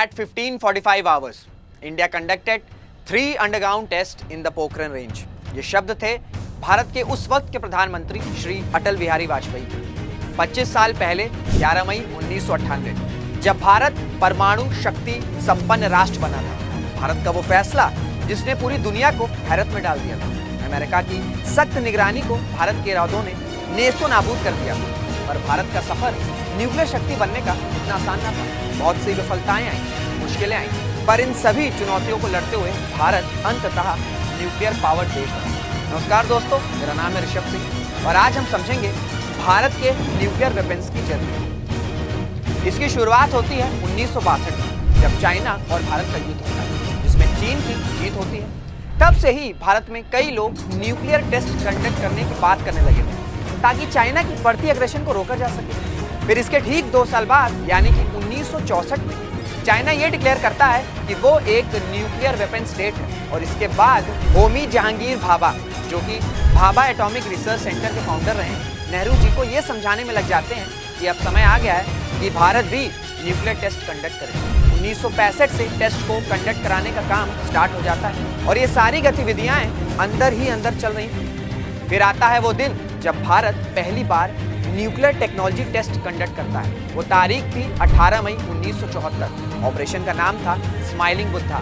At 15:45 hours, India conducted 3 underground tests in the Pokhran range. ये शब्द थे भारत के उस वक्त के प्रधानमंत्री श्री अटल बिहारी वाजपेयी। 25 साल पहले 11 मई 1998, जब भारत परमाणु शक्ति संपन्न राष्ट्र बना था। भारत का वो फैसला जिसने पूरी दुनिया को हैरत में डाल दिया था। अमेरिका की सख्त निगरानी को भारत के इरादों ने नेस्तो नाबूद कर दिया था। पर भारत का सफर न्यूक्लियर शक्ति बनने का इतना आसान न था। बहुत सी विफलताएं आई, मुश्किलें आई, पर इन सभी चुनौतियों को लड़ते हुए भारत अंततः न्यूक्लियर पावर्ड देश बना। नमस्कार दोस्तों, मेरा नाम है ऋषभ सिंह और आज हम समझेंगे भारत के न्यूक्लियर वेपन्स की जर्नी। इसकी शुरुआत होती है 1962 में, जब चाइना और भारत का युद्ध होता है, जिसमें चीन की जीत होती है। तब से ही भारत में कई लोग न्यूक्लियर टेस्ट कंडक्ट करने की बात करने लगे थे ताकि चाइना की बढ़ती एग्रेशन को रोका जा सके। फिर इसके ठीक 2 साल बाद यानी कि 1964 में चाइना ये डिक्लेयर करता है कि वो एक न्यूक्लियर वेपन स्टेट है। और इसके बाद होमी जहांगीर भाभा, जो कि भाभा एटॉमिक रिसर्च सेंटर के फाउंडर रहे, नेहरू जी को ये समझाने में लग जाते हैं कि अब समय आ गया है कि भारत भी न्यूक्लियर टेस्ट कंडक्ट करे। 1965 से टेस्ट को कंडक्ट कराने का काम स्टार्ट हो जाता है और ये सारी गतिविधियां अंदर ही अंदर चल रही थी। फिर आता है वो दिन जब भारत पहली बार न्यूक्लियर टेक्नोलॉजी टेस्ट कंडक्ट करता है। वो तारीख थी 18 मई 1974। ऑपरेशन का नाम था स्माइलिंग बुद्धा।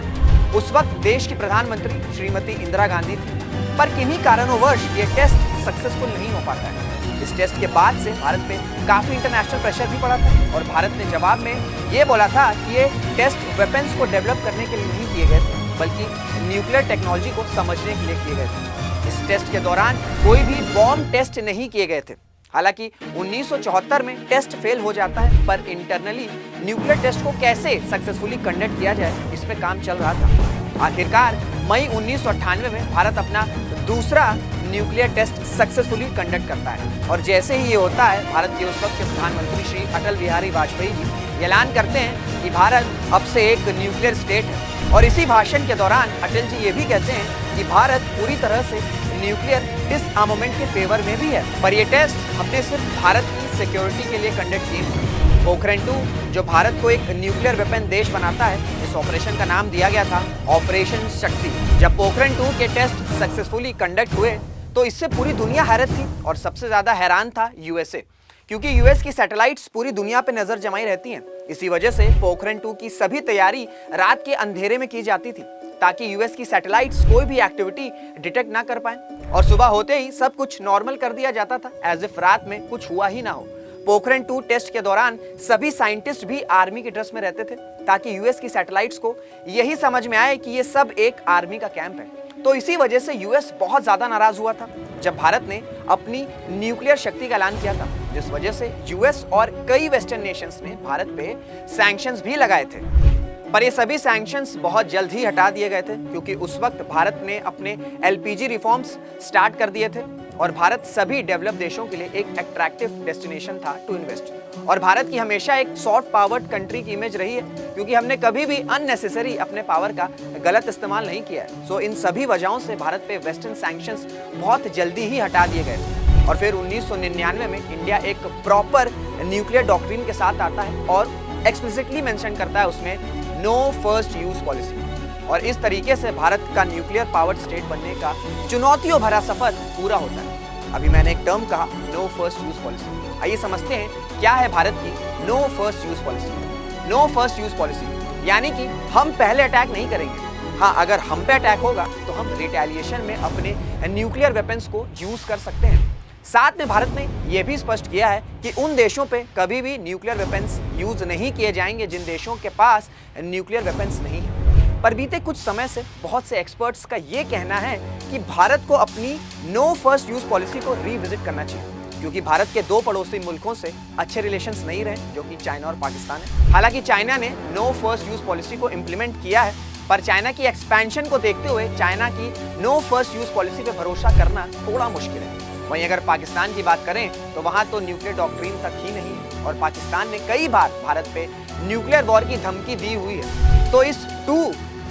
उस वक्त देश की प्रधानमंत्री श्रीमती इंदिरा गांधी थी, पर किन्हीं कारणोंवश ये टेस्ट सक्सेसफुल नहीं हो पाता है। इस टेस्ट के बाद से भारत पे काफी इंटरनेशनल प्रेशर भी पड़ा था और भारत ने जवाब में ये बोला था कि ये टेस्ट वेपन्स को डेवलप करने के लिए नहीं किए गए थे, बल्कि न्यूक्लियर टेक्नोलॉजी को समझने के लिए किए गए थे। इस टेस्ट के दौरान कोई भी बॉम्ब टेस्ट नहीं किए गए थे। हालांकि 1974 में टेस्ट फेल हो जाता है, पर इंटरनली न्यूक्लियर टेस्ट को कैसे सक्सेसफुली कंडक्ट किया जाए इस पे काम चल रहा था। आखिरकार मई 1998 में भारत अपना दूसरा न्यूक्लियर टेस्ट सक्सेसफुली कंडक्ट करता है और जैसे ही ये होता है, भारत के उस वक्त के प्रधानमंत्री श्री अटल बिहारी वाजपेयी जी ऐलान करते हैं कि भारत अब से एक न्यूक्लियर स्टेट है। और इसी भाषण के दौरान अटल जी ये भी कहते हैं कि भारत पूरी तरह से न्यूक्लियर डिसआर्मामेंट के फेवर में भी है। पर ये टेस्ट हमने सिर्फ भारत की सिक्योरिटी के लिए कंडक्ट किए। पोखरण 2 जो भारत को एक न्यूक्लियर वेपन देश बनाता है, इस ऑपरेशन का नाम दिया गया था ऑपरेशन शक्ति। जब पोखरण 2 के टेस्ट सक्सेसफुली कंडक्ट हुए तो इससे पूरी दुनिया हैरत थी और सबसे ज्यादा हैरान था यूएसए, क्योंकि यूएस की सैटेलाइट्स पूरी दुनिया पे नजर जमाई रहती हैं। इसी वजह से पोखरण 2 की सभी तैयारी रात के अंधेरे में की जाती थी ताकि यूएस की सैटेलाइट्स कोई भी एक्टिविटी डिटेक्ट ना कर पाए और सुबह होते ही सब कुछ नॉर्मल कर दिया जाता था, एज इफ रात में कुछ हुआ ही ना हो। पोखरण 2 टेस्ट के दौरान सभी साइंटिस्ट भी आर्मी के ड्रेस में रहते थे ताकि यूएस की सैटेलाइट्स को यही समझ में आए कि ये सब एक आर्मी का कैंप है। तो इसी वजह से यूएस बहुत ज्यादा नाराज हुआ था जब भारत ने अपनी न्यूक्लियर शक्ति का ऐलान किया था, जिस वजह से यूएस और कई वेस्टर्न नेशंस ने भारत पे सैंक्शंस भी लगाए थे। पर ये सभी सैंक्शंस बहुत जल्द ही हटा दिए गए थे, क्योंकि उस वक्त भारत ने अपने एलपीजी रिफॉर्म्स स्टार्ट कर दिए थे और भारत सभी डेवलप देशों के लिए एक अट्रैक्टिव डेस्टिनेशन था टू इन्वेस्ट। और भारत की हमेशा एक सॉफ्ट पावर्ड कंट्री की इमेज रही है, क्योंकि हमने कभी भी अननेसेसरी अपने पावर का गलत इस्तेमाल नहीं किया है। सो इन सभी वजहों से भारत पे वेस्टर्न सैंक्शंस बहुत जल्दी ही हटा दिए गए थे। और फिर 1999 में इंडिया एक प्रॉपर न्यूक्लियर डॉक्ट्रिन के साथ आता है और एक्सप्लिसिटली मेंशन करता है उसमें नो फर्स्ट यूज पॉलिसी। और इस तरीके से भारत का न्यूक्लियर पावर्ड स्टेट बनने का चुनौतियों भरा सफर पूरा होता है। अभी मैंने एक टर्म कहा, नो फर्स्ट यूज पॉलिसी। आइए समझते हैं क्या है भारत की no first use policy. No first use policy यानी कि हम पहले अटैक नहीं करेंगे। हाँ, अगर हम पे अटैक होगा तो हम रिटेलिएशन में अपने न्यूक्लियर वेपन्स को यूज कर सकते हैं। साथ में भारत ने यह भी स्पष्ट किया है कि उन देशों पे कभी भी न्यूक्लियर वेपन्स यूज नहीं किए जाएंगे जिन देशों के पास न्यूक्लियर वेपन्स नहीं है। पर बीते कुछ समय से बहुत से एक्सपर्ट्स का ये कहना है कि भारत को अपनी नो फर्स्ट यूज पॉलिसी को रिविजिट करना चाहिए, क्योंकि भारत के 2 पड़ोसी मुल्कों से अच्छे रिलेशंस नहीं रहे, जो कि चाइना और पाकिस्तान है। हालांकि चाइना ने नो फर्स्ट यूज पॉलिसी को इम्प्लीमेंट किया है, पर चाइना की एक्सपेंशन को देखते हुए चाइना की नो फर्स्ट यूज पॉलिसी पे भरोसा करना थोड़ा मुश्किल है। वहीं अगर पाकिस्तान की बात करें तो वहां तो न्यूक्लियर डॉक्ट्रिन तक ही नहीं है और पाकिस्तान ने कई बार भारत पे न्यूक्लियर वॉर की धमकी दी हुई है। तो इस 2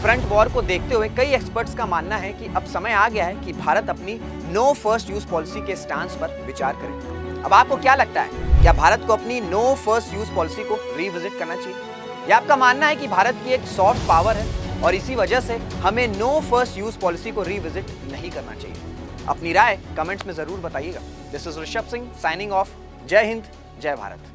फ्रंट वॉर को देखते हुए कई एक्सपर्ट्स का मानना है कि अब समय आ गया है कि भारत अपनी नो फर्स्ट यूज पॉलिसी के स्टांस पर विचार करे। अब आपको क्या लगता है, क्या भारत को अपनी नो फर्स्ट यूज पॉलिसी को रिविजिट करना चाहिए? या आपका मानना है कि भारत की एक सॉफ्ट पावर है और इसी वजह से हमें नो फर्स्ट यूज पॉलिसी को रिविजिट नहीं करना चाहिए? अपनी राय कमेंट्स में जरूर बताइएगा। This is Rishabh Singh signing off. जय हिंद, जय भारत।